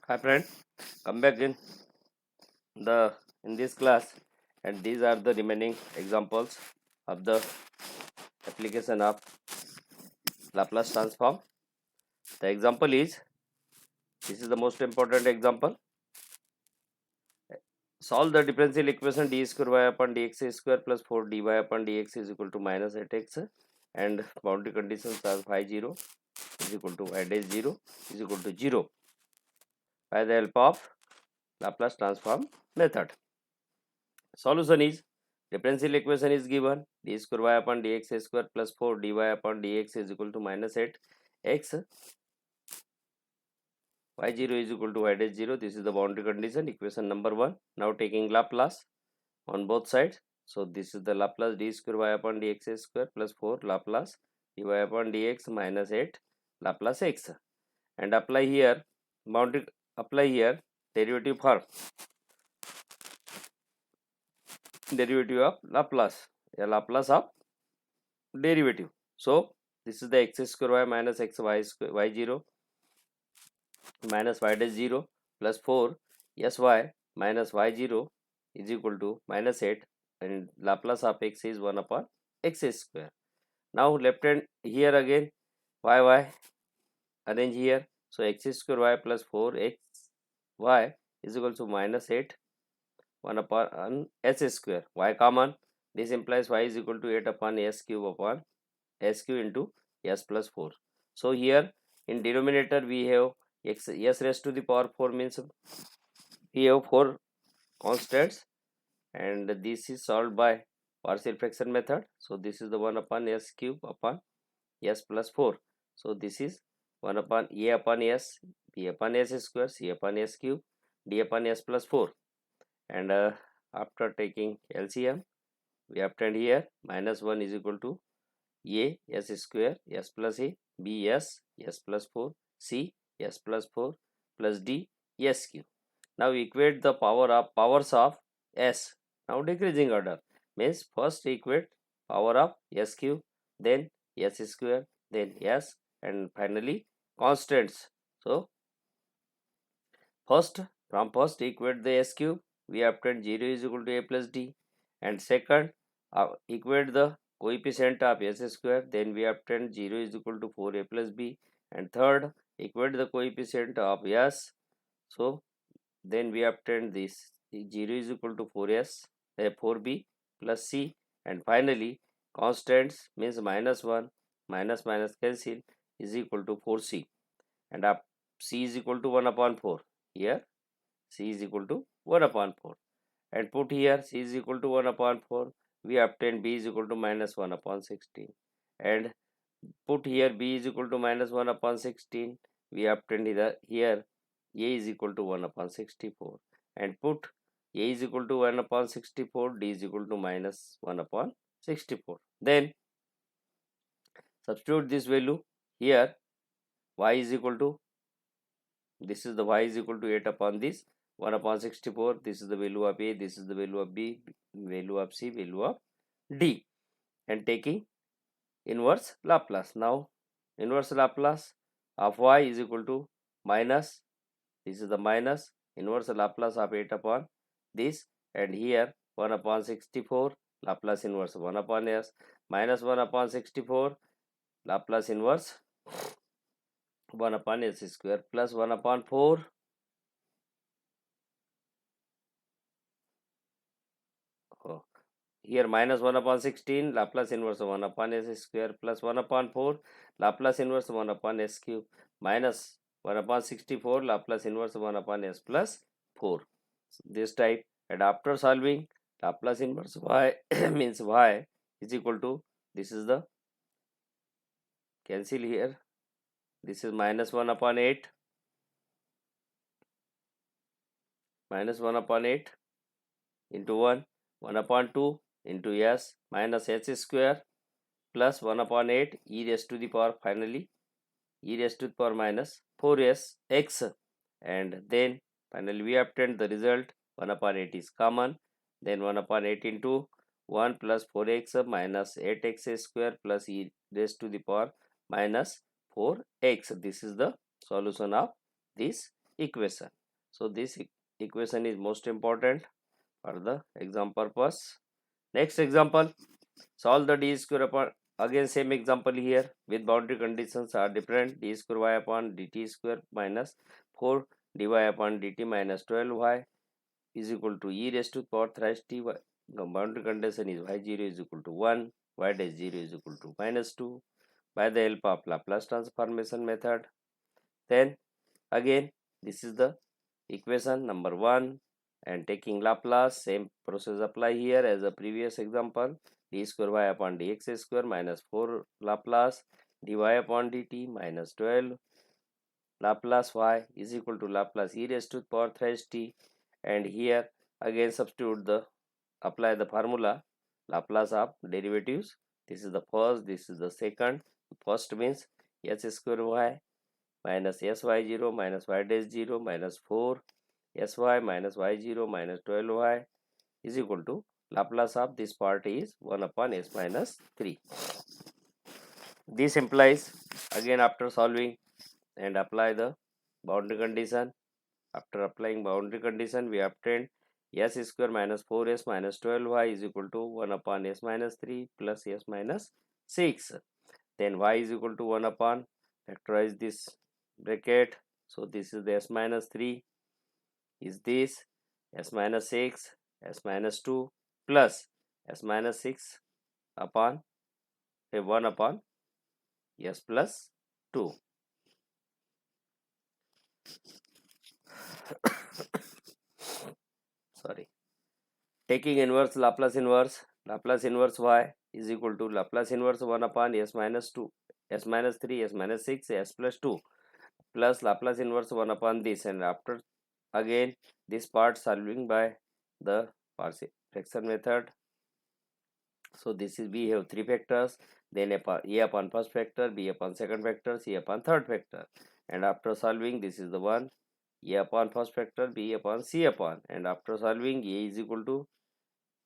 Hi friend, come back in this class, and these are the remaining examples of the application of Laplace transform. The example is, this is the most important example. Solve the differential equation d square y upon dx square plus 4 dy upon dx is equal to minus 8x, and boundary conditions are phi 0 is equal to y dash 0 is equal to 0 by the help of Laplace transform method. Solution is, differential equation is given d square y upon dx square plus 4 dy upon dx is equal to minus 8 x, y0 is equal to y dash 0. This is the boundary condition, equation number 1. Now taking Laplace on both sides. So this is the Laplace d square y upon dx square plus 4 Laplace dy upon dx minus 8 Laplace x, and apply here derivative for derivative of Laplace, a Laplace of derivative. So this is the x square y minus x y square y0 minus y dash 0 plus 4 sy minus y0 is equal to minus 8, and Laplace of x is 1 upon x square. Now left hand here again y arrange here. So x square y plus 4x y is equal to minus 8 1 upon s square, y common. This implies y is equal to 8 upon s cube into s plus 4. So here in denominator we have s raised to the power 4, means we have 4 constants, and this is solved by partial fraction method. So this is the 1 upon s cube upon s plus 4. So this is 1 upon a upon s, b upon s square, c upon s cube, d upon s plus 4, and after taking LCM we obtained here minus 1 is equal to a s square s plus a, b s plus 4, c s plus 4 plus d s cube. Now equate the powers of s. Now decreasing order, means first equate power of s cube, then s square, then s, and finally constants. So first equate the s cube, we obtain 0 is equal to a plus d, and second equate the coefficient of s square, then we obtain 0 is equal to 4a plus b, and third equate the coefficient of s. So then we obtain this 0 is equal to 4b plus c, and finally constants means minus 1 minus minus cancel is equal to 4c, and up c is equal to 1 upon 4. Here c is equal to 1 upon 4, and put here c is equal to 1 upon 4, we obtain b is equal to minus 1 upon 16, and put here b is equal to minus 1 upon 16, we obtain here a is equal to 1 upon 64, and put a is equal to 1 upon 64, d is equal to minus 1 upon 64. Then substitute this value here, y is equal to, this is the y is equal to 8 upon this 1 upon 64, this is the value of a, this is the value of b, value of c, value of d, and taking inverse Laplace. Now inverse Laplace of y is equal to minus, this is the minus inverse Laplace of 8 upon this, and here 1 upon 64 Laplace inverse 1 upon s, minus 1 upon 64 Laplace inverse 1 upon s square, plus 1 upon 4 here minus 1 upon 16 Laplace inverse 1 upon s square, plus 1 upon 4 Laplace inverse 1 upon s cube, minus 1 upon 64 Laplace inverse 1 upon s plus 4. So this type, and after solving Laplace inverse y means y is equal to, this is the cancel here, this is minus 1 upon 8 minus 1 upon 8 into 1 upon 2 into s minus s square plus 1 upon 8 e raised to the power, finally e raised to the power minus 4s x, and then finally we obtained the result 1 upon 8 is common, then 1 upon 8 into 1 plus 4x minus 8x square plus e raised to the power minus 4x. This is the solution of this equation. So this equation is most important for the exam purpose. Next example, solve the d square upon, again same example here with boundary conditions are different. D square y upon dt square minus 4 dy upon dt minus 12y is equal to e raised to power thrice t. The boundary condition is y0 is equal to 1, y dash 0 is equal to minus 2 by the help of Laplace transformation method. Then again this is the equation number 1 and taking Laplace, same process apply here as the previous example. D square y upon dx square minus 4 Laplace dy upon dt minus 12 Laplace y is equal to Laplace e raised to power thrice t, and here again substitute the apply the formula Laplace of derivatives. This is the first, this is the second. First means s square y minus sy0 minus y dash 0 minus 4 sy minus y0 minus 12y is equal to Laplace of this part is 1 upon s minus 3. This implies again after solving and apply the boundary condition. After applying boundary condition, we obtained s square minus 4s minus 12y is equal to 1 upon s minus 3 plus s minus 6. Then y is equal to 1 upon, factorize this bracket. So this is the s minus 3 is this s minus 6, s minus 2 plus s minus 6 upon 1 upon s plus 2. Sorry. Taking inverse Laplace inverse y is equal to Laplace inverse 1 upon s minus 2, s minus 3, s minus 6, s plus 2 plus Laplace inverse 1 upon this, and after again this part solving by the partial fraction method. So this is, we have three factors, then a upon first factor, b upon second factor, c upon third factor, and after solving this is the one, a upon first factor, b upon c upon, and after solving a is equal to,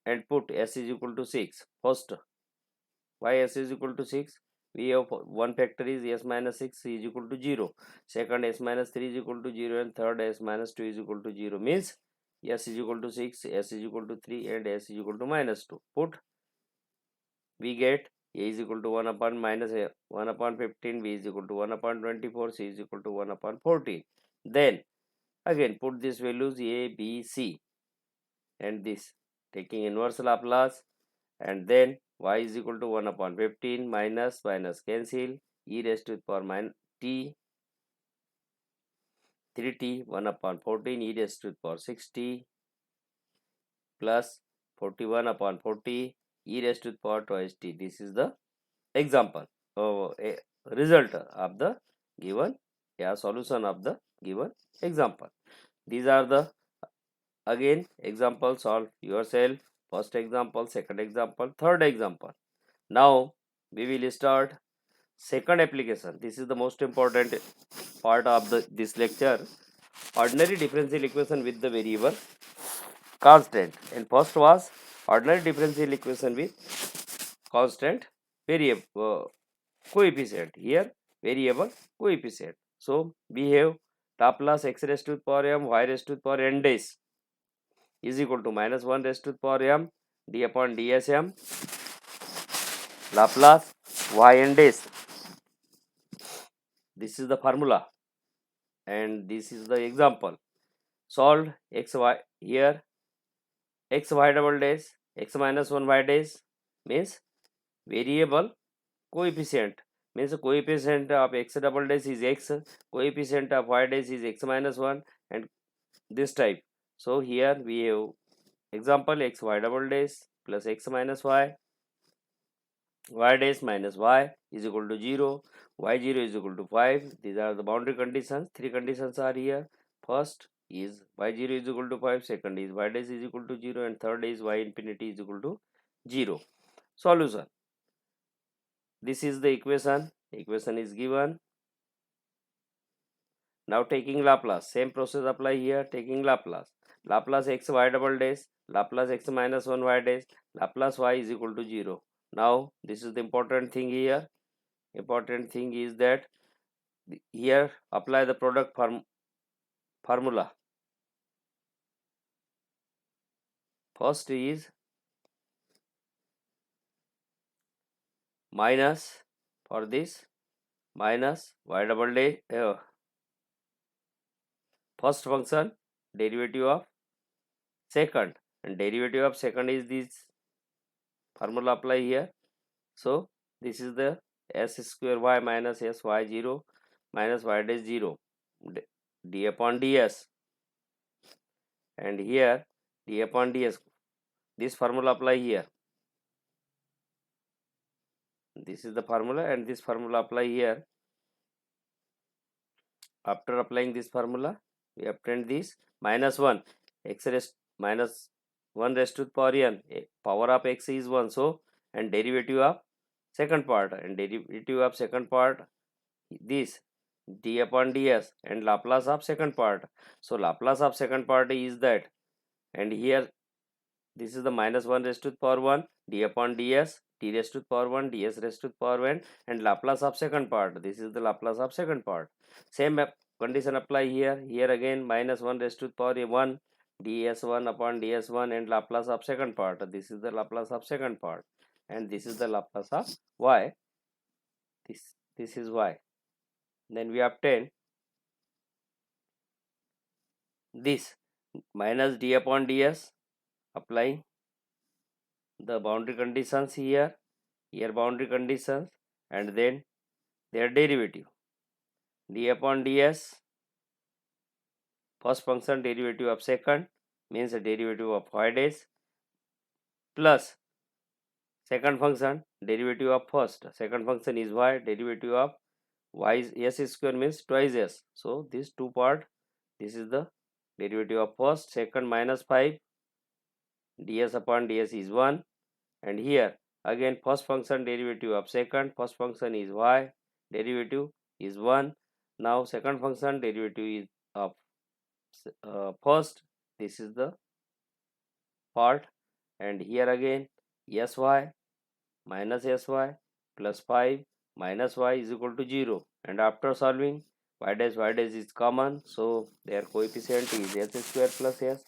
and put s is equal to 6. First, why s is equal to 6? We have one factor is s minus 6 is equal to 0. Second, s minus 3 is equal to 0, and third, s minus 2 is equal to 0. Means s is equal to 6, s is equal to 3, and s is equal to minus 2. Put, we get a is equal to 1 upon minus 1 upon 15, b is equal to 1 upon 24, c is equal to 1 upon 14. Then again put these values a, b, c, and this taking inverse Laplace, and then y is equal to 1 upon 15 minus cancel, e raised to the power minus t 3t 1 upon 14 e raised to the power 6t plus 41 upon 40 e raised to the power twice t. This is the example of a result of the given, solution of the given example. These are the again example, solve yourself. First example, second example, third example. Now we will start second application. This is the most important part of this lecture. Ordinary differential equation with the variable constant, and first was ordinary differential equation with constant variable coefficient. Here variable coefficient. So we have Laplace x raised to the power m y raised to the power n dash is equal to minus 1 raised to the power m d upon dsm Laplace y n dash. This is the formula, and this is the example. Solve x y here, x y double dash x minus 1 y dash means variable coefficient, means the coefficient of x double dash is x, coefficient of y dash is x minus 1, and this type. So here we have example x y double dash plus x minus y, y dash minus y is equal to 0, y0 is equal to 5. These are the boundary conditions. Three conditions are here. First is y0 is equal to 5, second is y dash is equal to 0, and third is y infinity is equal to 0. Solution. This is the equation. Equation is given. Now taking Laplace, same process apply here. Taking Laplace, Laplace x y double dash, Laplace x minus 1 y dash, Laplace y is equal to 0. Now this is the important thing here. Important thing is that here apply the product formula. First is minus for this minus y double day first function derivative of second, and derivative of second is this formula apply here. So this is the s square y minus s y 0 minus y dash 0 d upon ds, and here d upon ds, this formula apply here. This is the formula and this formula apply here. After applying this formula, we obtain this minus 1 x raised minus 1 raised to the power n, power of x is 1, so and derivative of second part, and derivative of second part this d upon ds, and Laplace of second part. So Laplace of second part is that, and here this is the minus 1 raised to the power 1 d upon ds, d raised to the power 1 ds raised to the power n, and Laplace of second part, this is the Laplace of second part. Same condition apply here. Here again minus 1 raised to the power 1 ds1 upon ds1, and Laplace of second part, this is the Laplace of second part, and this is the Laplace of y, this is y. Then we obtain this minus d upon ds, applying the boundary conditions here boundary conditions, and then their derivative d upon ds, first function derivative of second means the derivative of y dash, plus second function derivative of first, second function is y, derivative of y is s square means twice s. So this two part, this is the derivative of first, second minus 5 ds upon ds is 1, and here again first function derivative of second, first function is y, derivative is 1. Now second function derivative is of first, this is the part, and here again sy minus sy plus 5 minus y is equal to 0, and after solving y dash is common, so their coefficient is s square plus s,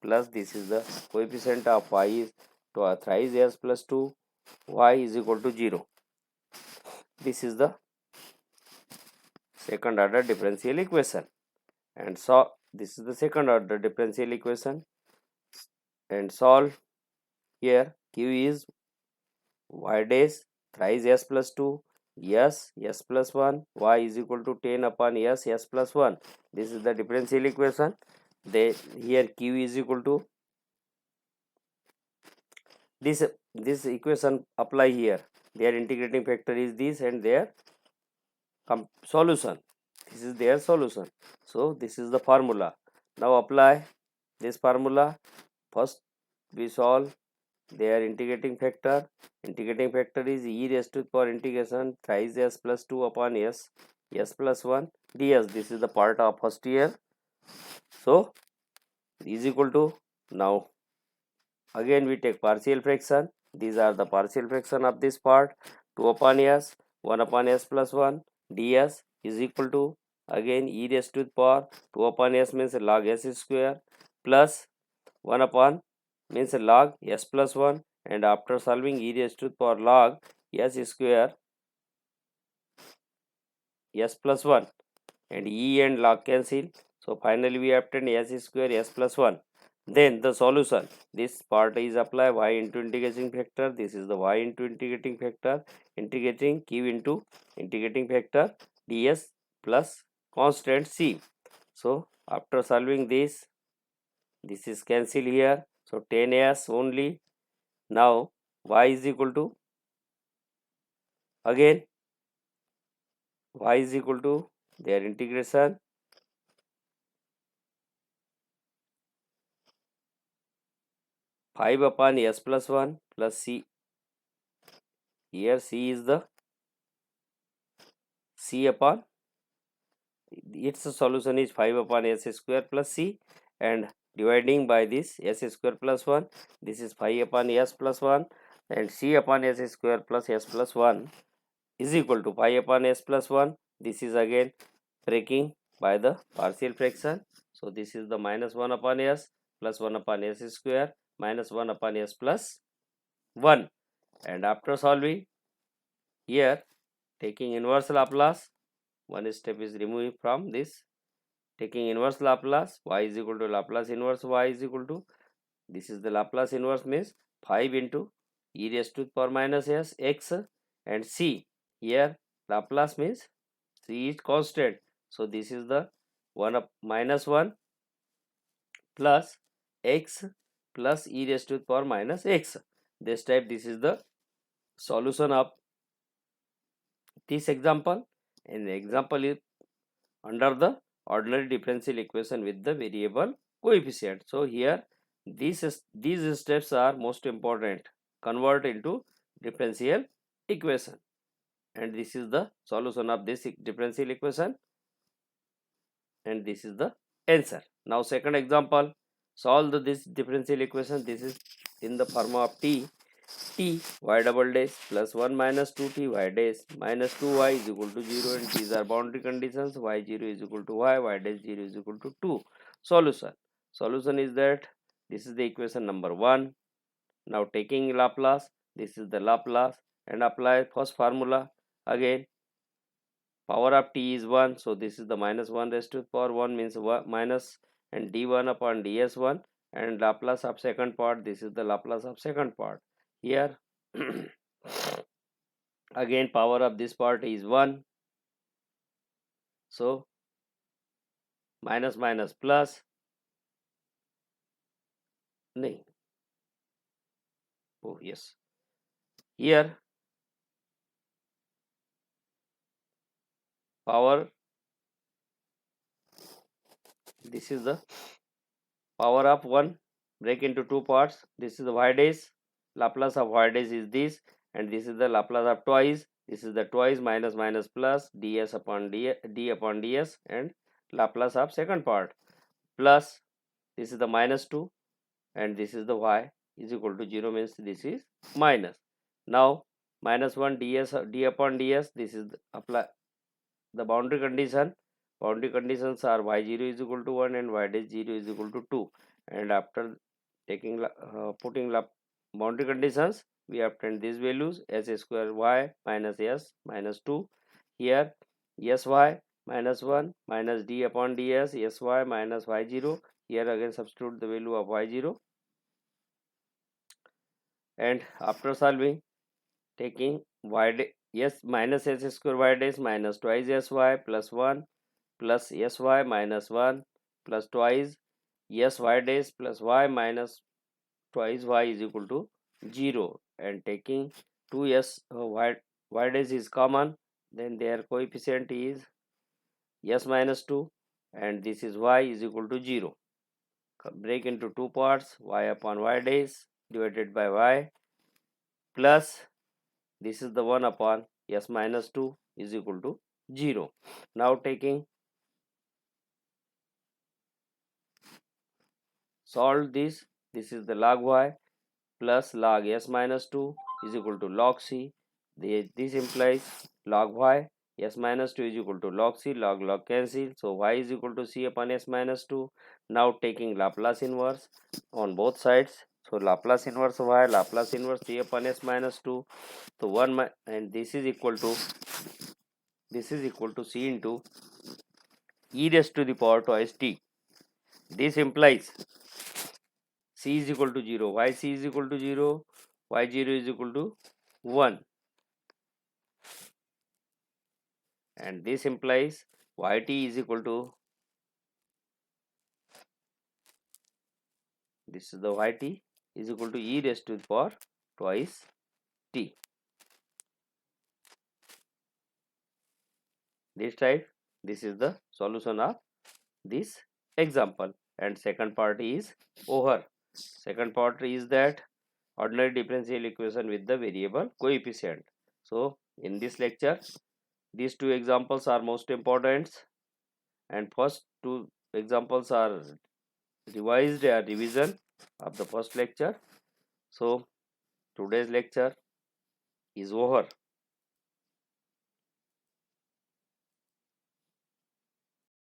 plus this is the coefficient of y is thrice s plus 2, y is equal to 0. This is the second order differential equation, and so this is the second order differential equation, and solve. Here q is y dash thrice s plus 2 s plus 1, y is equal to 10 upon s plus 1. This is the differential equation. Here q is equal to this equation apply here. Their integrating factor is this, and their solution, this is their solution. So this is the formula. Now apply this formula. First we solve their integrating factor. Integrating factor is e raised to the power integration thrice s plus 2 upon s plus 1 ds. This is the part of first year. So is equal to, now again we take partial fraction. These are the partial fraction of this part. 2 upon s, 1 upon s plus 1 ds is equal to, again e raised to the power 2 upon s means log s square plus 1 upon means log s plus 1, and after solving e raised to the power log s square s plus 1, and e and log cancel, so finally we obtain s square s plus 1. Then the solution, this part is apply y into integrating factor, this is the y into integrating factor, integrating q into integrating factor ds plus constant c. So after solving this is cancel here, so 10s only. Now y is equal to, again y is equal to their integration five upon s plus 1 plus c. Here c is the c upon, its solution is 5 upon s square plus c, and dividing by this s square plus 1, this is 5 upon s plus 1, and c upon s square plus s plus 1 is equal to 5 upon s plus 1. This is again breaking by the partial fraction, So this is the minus 1 upon s plus 1 upon s square minus 1 upon s plus 1. And after solving, here taking inverse Laplace, one step is removed from this. Taking inverse Laplace, y is equal to Laplace inverse y is equal to, this is the Laplace inverse means 5 into e raised to the power minus s x, and c, here Laplace means c is constant, so this is the 1 up minus 1 plus x plus e raised to the power minus x. This type, this is the solution of this example, and the example is under the ordinary differential equation with the variable coefficient. So here these steps are most important. Convert into differential equation, and this is the solution of this differential equation, and this is the answer. Now second example, solve this differential equation. This is in the form of t y double dash plus 1 minus 2t y dash minus 2y is equal to 0, and these are boundary conditions. Y0 is equal to y dash 0 is equal to 2. Solution is that this is the equation number 1. Now taking Laplace, this is the Laplace, and apply first formula. Again, power of t is 1, so this is the minus 1 raised to the power 1 means minus, and d1 upon ds1, and Laplace of second part, this is the Laplace of second part. Here again power of this part is 1, so minus minus plus, nahi, oh yes, here power, this is the power of 1 break into two parts. This is the y dash, Laplace of y dash is this, and this is the Laplace of twice, this is the twice minus minus plus ds upon d upon ds, and Laplace of second part plus, this is the minus 2, and this is the y is equal to 0 means this is minus. Now minus 1 ds d upon ds, this is the apply the boundary condition. Boundary conditions are y0 is equal to 1 and y dash 0 is equal to 2, and after taking putting boundary conditions, we obtain these values: s square y minus s minus 2, here sy minus 1 minus d upon ds sy minus y0, here again substitute the value of y0, and after solving, taking s minus s square y dash minus twice sy plus 1 plus sy minus 1 plus twice sy dash plus y minus twice y is equal to 0, and taking 2s y dash is common, then their coefficient is s minus 2, and this is y is equal to 0. Break into two parts, y upon y dash divided by y plus, this is the 1 upon s minus 2 is equal to 0. Now taking solve this, this is the log y plus log s minus 2 is equal to log c. This implies log y s minus 2 is equal to log c, log cancel, so y is equal to c upon s minus 2. Now taking Laplace inverse on both sides, so Laplace inverse y, Laplace inverse c upon s minus 2, so 1 and this is equal to c into e raised to the power twice t. This implies c is equal to 0, y c is equal to 0, y0 is equal to 1, and this implies yt is equal to, this is the yt is equal to e raised to the power twice t. This type, this is the solution of this example, and second part is over. Second part is that ordinary differential equation with the variable coefficient. So in this lecture, these two examples are most important, and first two examples are revised or revision of the first lecture. So today's lecture is over.